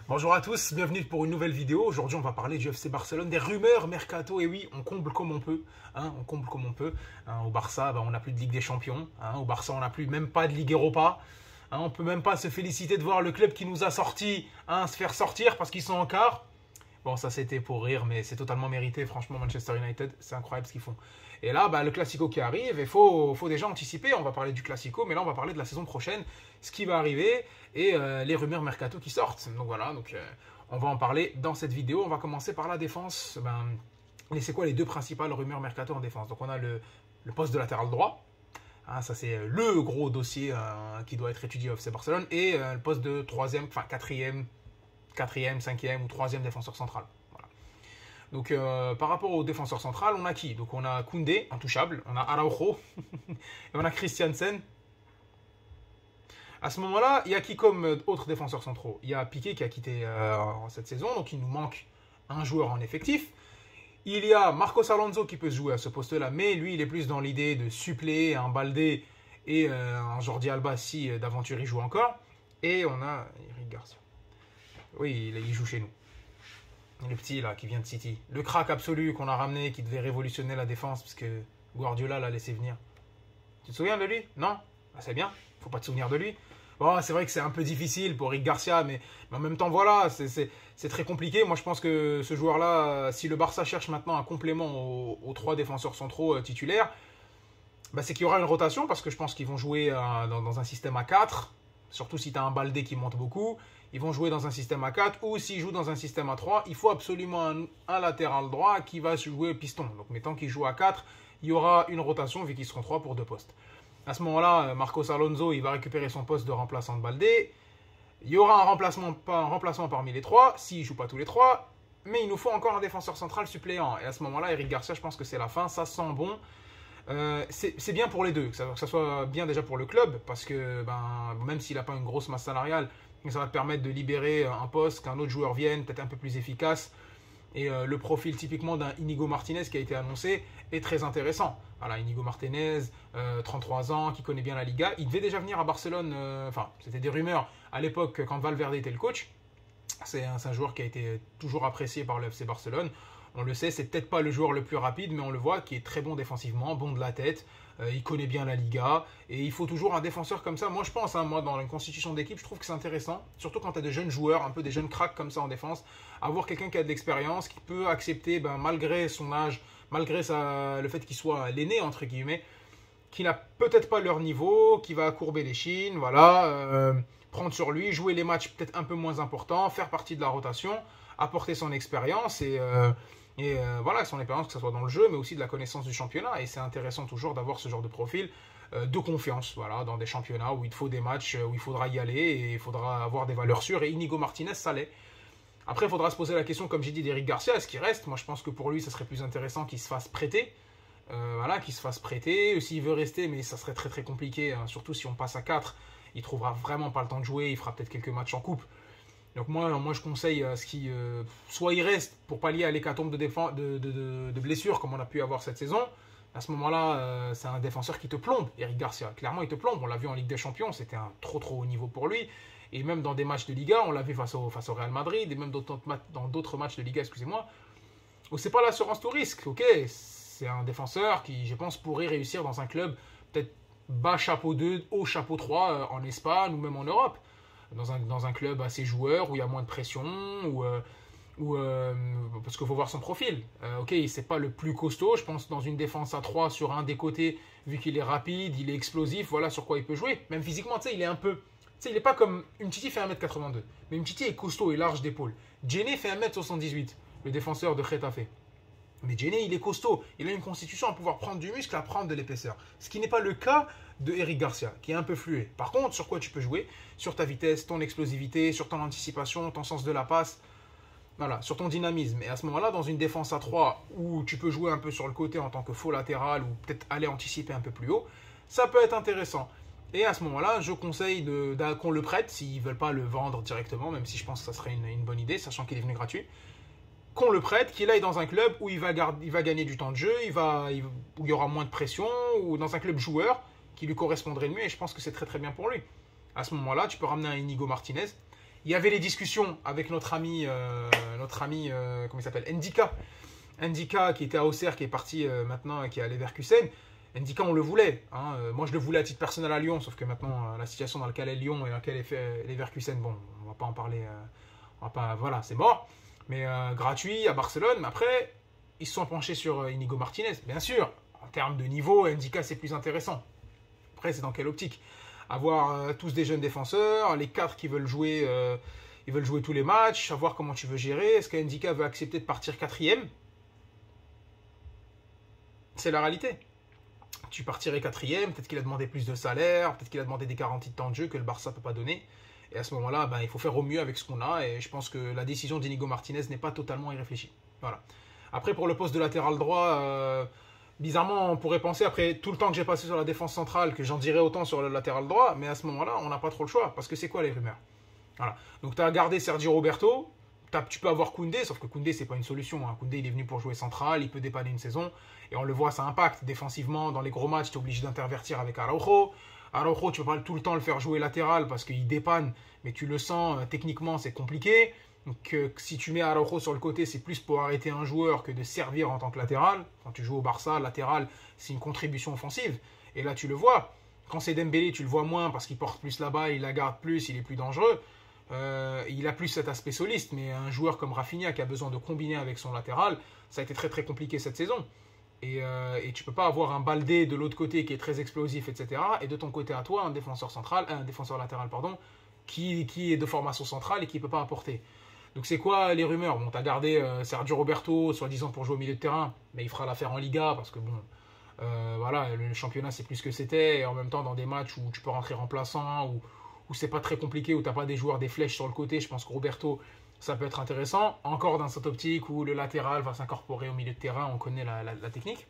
Bonjour à tous, bienvenue pour une nouvelle vidéo. Aujourd'hui, on va parler du FC Barcelone, des rumeurs mercato. Et oui, on comble comme on peut. On comble comme on peut. Au Barça, on n'a plus de Ligue des Champions. Au Barça, on n'a plus même pas de Ligue Europa. On ne peut même pas se féliciter de voir le club qui nous a sortis se faire sortir parce qu'ils sont en quart. Bon, ça c'était pour rire, mais c'est totalement mérité. Franchement, Manchester United, c'est incroyable ce qu'ils font. Et là, le Classico qui arrive, il faut déjà anticiper. On va parler du Classico, mais là, on va parler de la saison prochaine, ce qui va arriver et les rumeurs mercato qui sortent. Donc voilà, on va en parler dans cette vidéo. On va commencer par la défense. C'est quoi les deux principales rumeurs mercato en défense? Donc on a le poste de latéral droit. Ça c'est le gros dossier qui doit être étudié au FC Barcelone. Et le poste de troisième, enfin quatrième, cinquième ou troisième défenseur central. Voilà. Donc par rapport au défenseur central, on a qui? Donc on a Koundé, intouchable, on a Araujo, et on a Christiansen. À ce moment-là, il y a qui comme autres défenseurs centraux? Il y a Piqué qui a quitté cette saison, donc il nous manque un joueur en effectif. Il y a Marcos Alonso qui peut se jouer à ce poste-là, mais lui, il est plus dans l'idée de suppléer un Baldé et un Jordi Alba si d'aventure il joue encore. Et on a Eric Garcia. Oui, il joue chez nous. Le petit là qui vient de City. Le crack absolu qu'on a ramené, qui devait révolutionner la défense, parce que Guardiola l'a laissé venir. Tu te souviens de lui? Non? C'est bien, faut pas te souvenir de lui. Bon, c'est vrai que c'est un peu difficile pour Eric Garcia, mais en même temps, voilà, c'est très compliqué. Moi, je pense que ce joueur-là, si le Barça cherche maintenant un complément aux trois défenseurs centraux titulaires, c'est qu'il y aura une rotation, parce que je pense qu'ils vont jouer dans un système à 4, surtout si tu as un Baldé qui monte beaucoup. Ils vont jouer dans un système à 4, ou s'ils jouent dans un système à 3, il faut absolument un latéral droit qui va jouer piston. Donc, mettons qu'ils jouent à 4, il y aura une rotation, vu qu'ils seront 3 pour 2 postes. À ce moment-là, Marcos Alonso, il va récupérer son poste de remplaçant de Baldé. Il y aura un remplacement parmi les 3, s'ils ne jouent pas tous les 3. Mais il nous faut encore un défenseur central suppléant. Et à ce moment-là, Eric Garcia, je pense que c'est la fin. Ça sent bon. C'est bien pour les deux. Que ça soit bien déjà pour le club. Parce que même s'il n'a pas une grosse masse salariale, ça va te permettre de libérer un poste, qu'un autre joueur vienne, peut-être un peu plus efficace. Et le profil typiquement d'un Inigo Martinez qui a été annoncé est très intéressant. Voilà, Inigo Martinez, 33 ans, qui connaît bien la Liga. Il devait déjà venir à Barcelone, c'était des rumeurs à l'époque quand Valverde était le coach. C'est un joueur qui a été toujours apprécié par le FC Barcelone. On le sait, c'est peut-être pas le joueur le plus rapide, mais on le voit, qui est très bon défensivement, bon de la tête. Il connaît bien la Liga. Et il faut toujours un défenseur comme ça. Moi, je pense, moi, dans une constitution d'équipe, je trouve que c'est intéressant. Surtout quand tu as des jeunes joueurs, un peu des jeunes cracks comme ça en défense. Avoir quelqu'un qui a de l'expérience, qui peut accepter, malgré son âge, malgré le fait qu'il soit l'aîné, entre guillemets, qui n'a peut-être pas leur niveau, qui va courber les chines, voilà, prendre sur lui, jouer les matchs peut-être un peu moins importants, faire partie de la rotation, apporter son expérience et voilà, son expérience, que ce soit dans le jeu, mais aussi de la connaissance du championnat. Et c'est intéressant toujours d'avoir ce genre de profil de confiance, voilà, dans des championnats où il faut des matchs, où il faudra y aller et il faudra avoir des valeurs sûres. Et Inigo Martinez, ça l'est. Après, il faudra se poser la question, comme j'ai dit, d'Eric Garcia, est-ce qu'il reste? Moi, je pense que pour lui, ça serait plus intéressant qu'il se fasse prêter. Qu'il se fasse prêter. S'il veut rester, mais ça serait très très compliqué, surtout si on passe à 4, il trouvera vraiment pas le temps de jouer, il fera peut-être quelques matchs en coupe. Donc moi je conseille à ce qu'il soit il reste pour pallier à l'hécatombe de blessures comme on a pu avoir cette saison. À ce moment-là, c'est un défenseur qui te plombe, Eric Garcia. Clairement, il te plombe. On l'a vu en Ligue des Champions, c'était un trop haut niveau pour lui. Et même dans des matchs de Liga, on l'a vu face au Real Madrid, et même dans d'autres matchs de Liga, excusez-moi. Donc c'est pas l'assurance tout risque, ok. C'est un défenseur qui, je pense, pourrait réussir dans un club peut-être bas chapeau 2, haut chapeau 3 en Espagne ou même en Europe. Dans un club assez joueur, où il y a moins de pression, parce qu'il faut voir son profil. Ok, c'est pas le plus costaud, je pense, dans une défense à 3 sur un des côtés, vu qu'il est rapide, il est explosif, voilà sur quoi il peut jouer. Même physiquement, tu sais, il est un peu... Tu sais, il n'est pas comme... Umtiti fait 1m82, mais Umtiti est costaud et large d'épaule. Djene fait 1m78, le défenseur de Getafe. Mais Djene, il est costaud. Il a une constitution à pouvoir prendre du muscle, à prendre de l'épaisseur. Ce qui n'est pas le cas de Eric Garcia, qui est un peu fluet. Par contre, sur quoi tu peux jouer? Sur ta vitesse, ton explosivité, sur ton anticipation, ton sens de la passe, voilà, sur ton dynamisme. Et à ce moment-là, dans une défense à 3, où tu peux jouer un peu sur le côté en tant que faux latéral, ou peut-être aller anticiper un peu plus haut, ça peut être intéressant. Et à ce moment-là, je conseille qu'on le prête, s'ils ne veulent pas le vendre directement, même si je pense que ça serait une bonne idée, sachant qu'il est venu gratuit. Qu'on le prête, qu'il aille dans un club où il va gagner du temps de jeu, où il y aura moins de pression, ou dans un club joueur qui lui correspondrait le mieux, et je pense que c'est très très bien pour lui. À ce moment-là, tu peux ramener un Inigo Martinez. Il y avait les discussions avec notre ami comment il s'appelle, Ndika. Ndika qui était à Auxerre, qui est parti maintenant, qui est à Leverkusen. Ndika, on le voulait. Hein. Moi, je le voulais à titre personnel à Lyon, sauf que maintenant, la situation dans laquelle est Lyon et dans laquelle est fait Leverkusen, bon, on va pas en parler. Voilà, c'est mort. Mais gratuit à Barcelone. Mais après, ils se sont penchés sur Inigo Martinez. Bien sûr, en termes de niveau, Ndika, c'est plus intéressant. Après, c'est dans quelle optique? Avoir tous des jeunes défenseurs, les 4 qui veulent jouer, ils veulent jouer tous les matchs, savoir comment tu veux gérer. Est-ce qu'Ndika veut accepter de partir 4e? C'est la réalité. Tu partirais 4e, peut-être qu'il a demandé plus de salaire, peut-être qu'il a demandé des garanties de temps de jeu que le Barça ne peut pas donner. Et à ce moment-là, il faut faire au mieux avec ce qu'on a. Et je pense que la décision d'Inigo Martinez n'est pas totalement irréfléchie. Voilà. Après, pour le poste de latéral droit, bizarrement, on pourrait penser, après tout le temps que j'ai passé sur la défense centrale, que j'en dirais autant sur le latéral droit. Mais à ce moment-là, on n'a pas trop le choix. Parce que c'est quoi les rumeurs? Voilà. Donc, tu as gardé Sergio Roberto. Tu peux avoir Koundé, sauf que Koundé, c'est pas une solution. Hein. Koundé, il est venu pour jouer central, il peut dépanner une saison. Et on le voit, ça impacte. Défensivement, dans les gros matchs, tu es obligé d'intervertir avec Araujo. Araujo, tu ne peux pas tout le temps le faire jouer latéral parce qu'il dépanne, mais tu le sens, techniquement, c'est compliqué. Donc, si tu mets Araujo sur le côté, c'est plus pour arrêter un joueur que de servir en tant que latéral. Quand tu joues au Barça, latéral, c'est une contribution offensive. Et là, tu le vois. Quand c'est Dembélé, tu le vois moins parce qu'il porte plus la balle, il la garde plus, il est plus dangereux. Il a plus cet aspect soliste, mais un joueur comme Rafinha qui a besoin de combiner avec son latéral, ça a été très très compliqué cette saison. Et tu peux pas avoir un Baldé de l'autre côté qui est très explosif, etc. Et de ton côté à toi, un défenseur latéral, qui est de formation centrale et qui peut pas apporter. Donc c'est quoi les rumeurs? Bon, tu as gardé Sergio Roberto, soi-disant pour jouer au milieu de terrain, mais il fera l'affaire en Liga parce que bon, voilà, le championnat c'est plus ce que c'était. Et en même temps, dans des matchs où tu peux rentrer remplaçant, où c'est pas très compliqué, où tu n'as pas des joueurs, des flèches sur le côté, je pense que Roberto, ça peut être intéressant. Encore dans cette optique où le latéral va s'incorporer au milieu de terrain, on connaît la technique.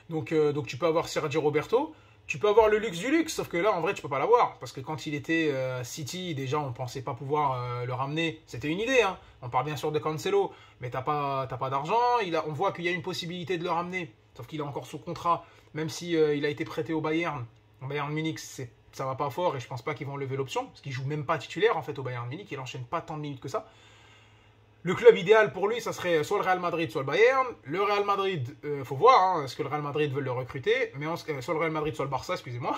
Donc tu peux avoir Sergio Roberto, tu peux avoir le luxe du luxe, sauf que là, en vrai, tu peux pas l'avoir. Parce que quand il était City, déjà, on pensait pas pouvoir le ramener. C'était une idée, hein. On parle bien sûr de Cancelo, mais t'as pas d'argent. On voit qu'il y a une possibilité de le ramener, sauf qu'il est encore sous contrat, même si il a été prêté au Bayern. Au Bayern Munich, ça va pas fort et je pense pas qu'ils vont lever l'option, parce qu'il joue même pas titulaire en fait au Bayern Munich, il enchaîne pas tant de minutes que ça. Le club idéal pour lui, ça serait soit le Real Madrid, soit le Bayern. Le Real Madrid, faut voir, hein, est-ce que le Real Madrid veut le recruter, mais soit le Real Madrid, soit le Barça, excusez-moi.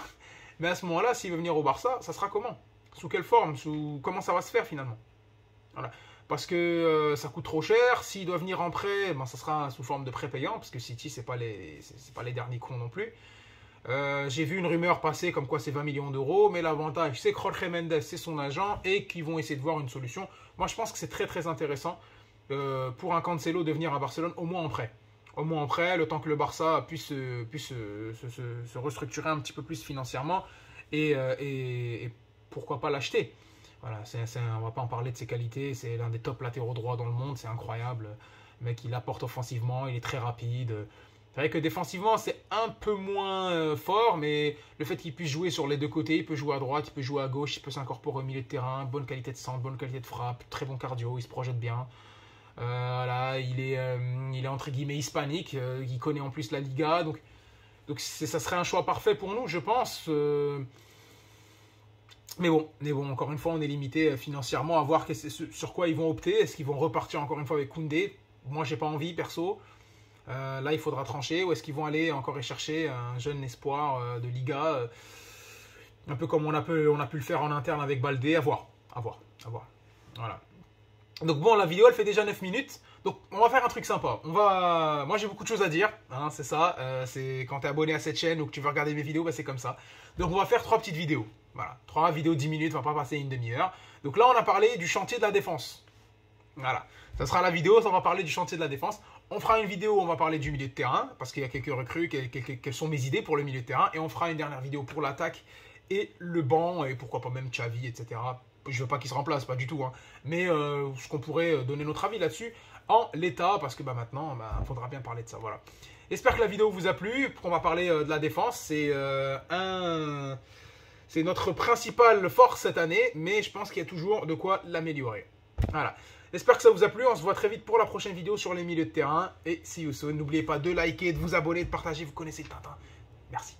Mais à ce moment-là, s'il veut venir au Barça, ça sera comment? Sous quelle forme? Comment ça va se faire finalement? Voilà. Parce que ça coûte trop cher. S'il doit venir en prêt, ça sera sous forme de prêt payant, parce que City, c'est pas les derniers cons non plus. J'ai vu une rumeur passer comme quoi c'est 20 millions d'euros, mais l'avantage c'est que Jorge Mendes c'est son agent et qu'ils vont essayer de voir une solution. Moi je pense que c'est très très intéressant pour un Cancelo de venir à Barcelone au moins en prêt. Au moins en prêt, le temps que le Barça puisse se restructurer un petit peu plus financièrement et pourquoi pas l'acheter. Voilà, on va pas en parler de ses qualités, c'est l'un des top latéraux droits dans le monde, c'est incroyable. Le mec il apporte offensivement, il est très rapide. C'est vrai que défensivement, c'est un peu moins fort, mais le fait qu'il puisse jouer sur les deux côtés, il peut jouer à droite, il peut jouer à gauche, il peut s'incorporer au milieu de terrain, bonne qualité de centre, bonne qualité de frappe, très bon cardio, il se projette bien. Voilà, il est entre guillemets hispanique, il connaît en plus la Liga, donc ça serait un choix parfait pour nous, je pense. Mais bon, encore une fois, on est limité financièrement à voir sur quoi ils vont opter. Est-ce qu'ils vont repartir encore une fois avec Koundé? Moi, j'ai pas envie, perso. Là, il faudra trancher. Ou est-ce qu'ils vont aller encore chercher un jeune espoir de Liga, un peu comme on a pu le faire en interne avec Baldé. À voir. Voilà. Donc bon, la vidéo, elle fait déjà 9 minutes. Donc, on va faire un truc sympa. Moi, j'ai beaucoup de choses à dire. Hein, c'est ça. C'est quand tu es abonné à cette chaîne ou que tu veux regarder mes vidéos, c'est comme ça. Donc, on va faire 3 petites vidéos. Voilà. 3 vidéos de 10 minutes. On va pas passer une demi-heure. Donc là, on a parlé du chantier de la défense. Voilà. Ça sera la vidéo. On va parler du chantier de la défense. On fera une vidéo où on va parler du milieu de terrain, parce qu'il y a quelques recrues, quelles sont mes idées pour le milieu de terrain. Et on fera une dernière vidéo pour l'attaque et le banc, et pourquoi pas même Xavi, etc. Je veux pas qu'il se remplace, pas du tout. Hein. Mais ce qu'on pourrait donner notre avis là-dessus en l'état, parce que maintenant, il faudra bien parler de ça. Voilà. J'espère que la vidéo vous a plu, qu'on va parler de la défense. C'est notre principale force cette année, mais je pense qu'il y a toujours de quoi l'améliorer. Voilà. J'espère que ça vous a plu. On se voit très vite pour la prochaine vidéo sur les milieux de terrain. Et see you soon. N'oubliez pas de liker, de vous abonner, de partager. Vous connaissez le tintin. Merci.